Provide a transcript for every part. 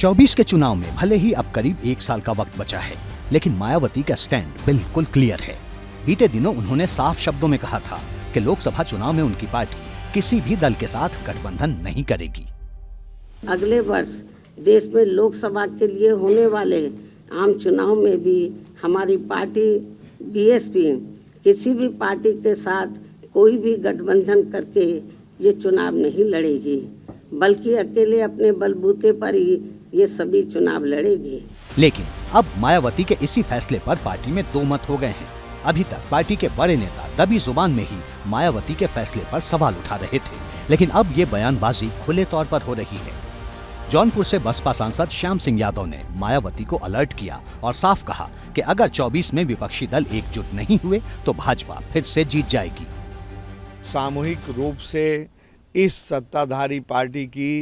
24 के चुनाव में भले ही अब करीब 1 साल का वक्त बचा है, लेकिन मायावती का स्टैंड बिल्कुल क्लियर है। बीते दिनों उन्होंने साफ शब्दों में कहा था कि लोकसभा चुनाव में उनकी पार्टी किसी भी दल के साथ गठबंधन नहीं करेगी। अगले वर्ष देश में लोकसभा के लिए होने वाले आम चुनाव में भी हमारी पार्टी बीएसपी किसी भी पार्टी के साथ कोई भी गठबंधन करके ये चुनाव नहीं लड़ेगी, बल्कि अकेले अपने बलबूते पर ही ये सभी चुनाव लड़ेगी। लेकिन अब मायावती के इसी फैसले पर पार्टी में दो मत हो गए हैं। अभी तक पार्टी के बड़े नेता दबी जुबान में ही मायावती के फैसले पर सवाल उठा रहे थे, लेकिन अब ये बयानबाजी खुले तौर पर हो रही है। जौनपुर से बसपा सांसद श्याम सिंह यादव ने मायावती को अलर्ट किया और साफ कहा कि अगर 24 में विपक्षी दल एकजुट नहीं हुए तो भाजपा फिर से जीत जाएगी। सामूहिक रूप से इस सत्ताधारी पार्टी की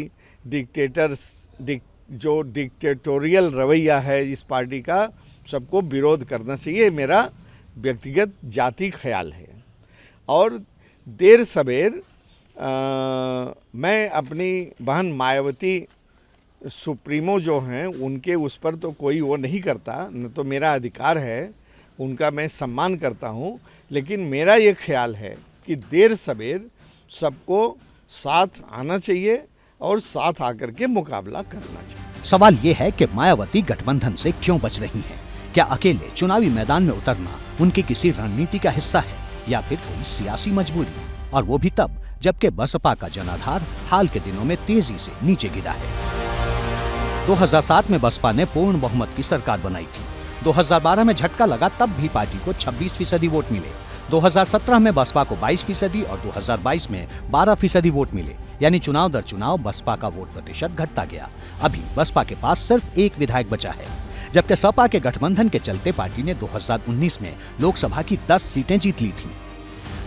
जो डिक्टेटोरियल रवैया है इस पार्टी का, सबको विरोध करना चाहिए। मेरा व्यक्तिगत जाति ख्याल है और देर सवेर मैं अपनी बहन मायावती सुप्रीमो जो हैं उनके उस पर तो कोई वो नहीं करता, न तो मेरा अधिकार है, उनका मैं सम्मान करता हूं, लेकिन मेरा ये ख्याल है कि देर सवेर सबको साथ आना चाहिए और साथ आकर के मुकाबला करना चाहिए। सवाल ये है कि मायावती गठबंधन से क्यों बच रही हैं? क्या अकेले चुनावी मैदान में उतरना उनकी किसी रणनीति का हिस्सा है या फिर कोई सियासी मजबूरी, और वो भी तब जबकि बसपा का जनाधार हाल के दिनों में तेजी से नीचे गिरा है। 2007 में बसपा ने पूर्ण बहुमत की सरकार बनाई थी। 2012 में झटका लगा, तब भी पार्टी को 26% वोट मिले। 2017 में बसपा को 22% और 2022 में 12% वोट मिले, यानी चुनाव दर चुनाव बसपा का वोट प्रतिशत घटता गया। अभी बसपा के पास सिर्फ एक विधायक बचा है, जबकि सपा के गठबंधन के चलते पार्टी ने 2019 में लोकसभा की 10 सीटें जीत ली थीं।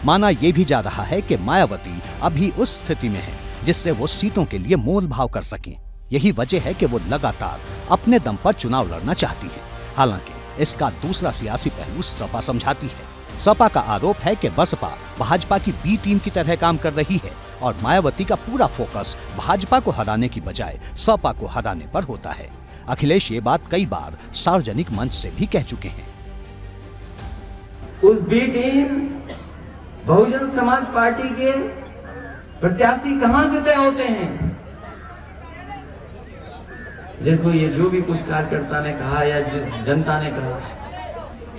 माना यह भी जा रहा है कि मायावती अभी उस स्थिति में है जिससे वो सीटों के लिए मोल भाव कर सकें। यही वजह है कि वो लगातार अपने दम पर चुनाव लड़ना चाहती है। हालांकि इसका दूसरा सियासी पहलू सपा समझाती है। सपा का आरोप है कि बसपा भाजपा की बी टीम की तरह काम कर रही है और मायावती का पूरा फोकस भाजपा को हराने की बजाय सपा को हराने पर होता है। अखिलेश ये बात कई बार सार्वजनिक मंच से भी कह चुके हैं। उस B team Bahujan Samaj party के प्रत्याशी कहां से तय होते हैं? देखो, ये जो भी कुछ कार्यकर्ता ने कहा या जिस जनता ने कहा,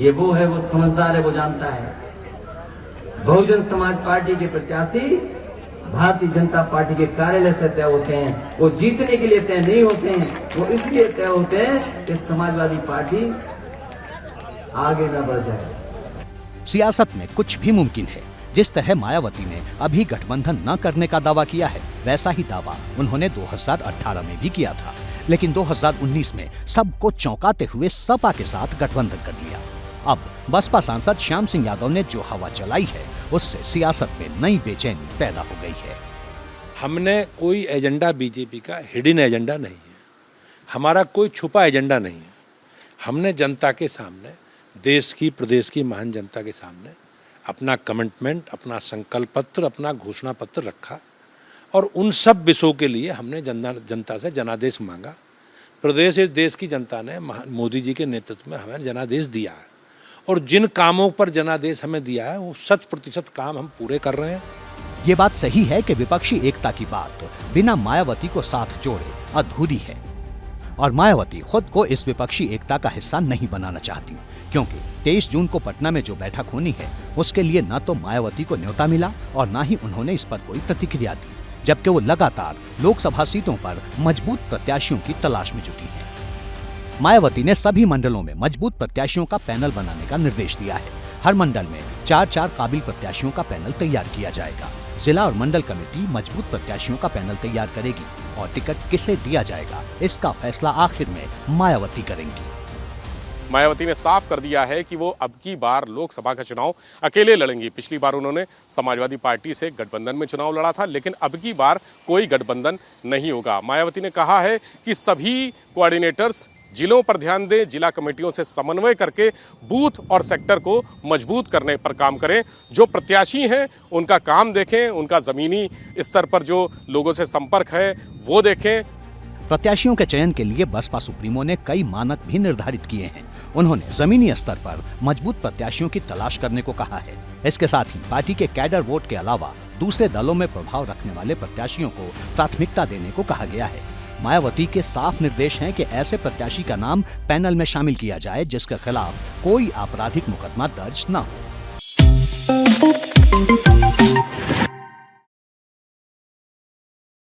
ये वो है, वो समझदार है, वो जानता है बहुजन समाज पार्टी के प्रत्याशी भारतीय जनता पार्टी के कार्यालय से तय होते हैं। वो जीतने के लिए तय नहीं होते हैं, वो इसलिए तय होते हैं कि समाजवादी पार्टी आगे न बढ़ जाए। सियासत में कुछ भी मुमकिन है। जिस तरह मायावती ने अभी गठबंधन न करने का दावा किया है, वैसा ही दावा उन्होंने 2018 में भी किया था, लेकिन 2019 में सबको चौंकाते हुए सपा के साथ गठबंधन कर लिया। अब बसपा सांसद श्याम सिंह यादव ने जो हवा चलाई है, उससे सियासत में नई बेचैनी पैदा हो गई है। हमने कोई एजेंडा बीजेपी का हिडन एजेंडा नहीं है, हमारा कोई छुपा एजेंडा नहीं है। हमने जनता के सामने, देश की प्रदेश की महान जनता के सामने अपना कमिटमेंट, अपना संकल्प पत्र, अपना घोषणा पत्र रखा और उन सब विषयों के लिए हमने जनता से जनादेश मांगा। प्रदेश इस देश की जनता ने मोदी जी के नेतृत्व में हमें जनादेश दिया है और जिन कामों पर जनादेश हमें दिया है वो 100% काम हम पूरे कर रहे हैं। ये बात सही है कि विपक्षी एकता की बात बिना मायावती को साथ जोड़े अधूरी है और मायावती खुद को इस विपक्षी एकता का हिस्सा नहीं बनाना चाहती, क्योंकि 23 जून को पटना में जो बैठक होनी है उसके लिए न तो मायावती को न्योता मिला और न ही उन्होंने इस पर कोई प्रतिक्रिया दी, जबकि वो लगातार लोकसभा सीटों पर मजबूत प्रत्याशियों की तलाश में जुटी हैं। मायावती ने सभी मंडलों में मजबूत प्रत्याशियों का पैनल बनाने का निर्देश दिया है। हर मंडल में 4-4 काबिल प्रत्याशियों का पैनल तैयार किया जाएगा। जिला और मंडल कमेटी मजबूत प्रत्याशियों का पैनल तैयार करेगी और टिकट किसे दिया जाएगा इसका फैसला आखिर में मायावती करेंगी। मायावती ने साफ कर दिया है कि वो अब की बार लोकसभा का चुनाव अकेले लड़ेंगी। पिछली बार उन्होंने समाजवादी पार्टी से गठबंधन में चुनाव लड़ा था, लेकिन अब की बार कोई गठबंधन नहीं होगा। मायावती ने कहा है कि सभी कोऑर्डिनेटर्स जिलों पर ध्यान दें, जिला कमेटियों से समन्वय करके बूथ और सेक्टर को मजबूत करने पर काम करें। जो प्रत्याशी हैं उनका काम देखें, उनका ज़मीनी स्तर पर जो लोगों से संपर्क है वो देखें। प्रत्याशियों के चयन के लिए बसपा सुप्रीमो ने कई मानक भी निर्धारित किए हैं। उन्होंने जमीनी स्तर पर मजबूत प्रत्याशियों की तलाश करने को कहा है। इसके साथ ही पार्टी के कैडर वोट के अलावा दूसरे दलों में प्रभाव रखने वाले प्रत्याशियों को प्राथमिकता देने को कहा गया है। मायावती के साफ निर्देश हैं कि ऐसे प्रत्याशी का नाम पैनल में शामिल किया जाए जिसके खिलाफ कोई आपराधिक मुकदमा दर्ज न हो।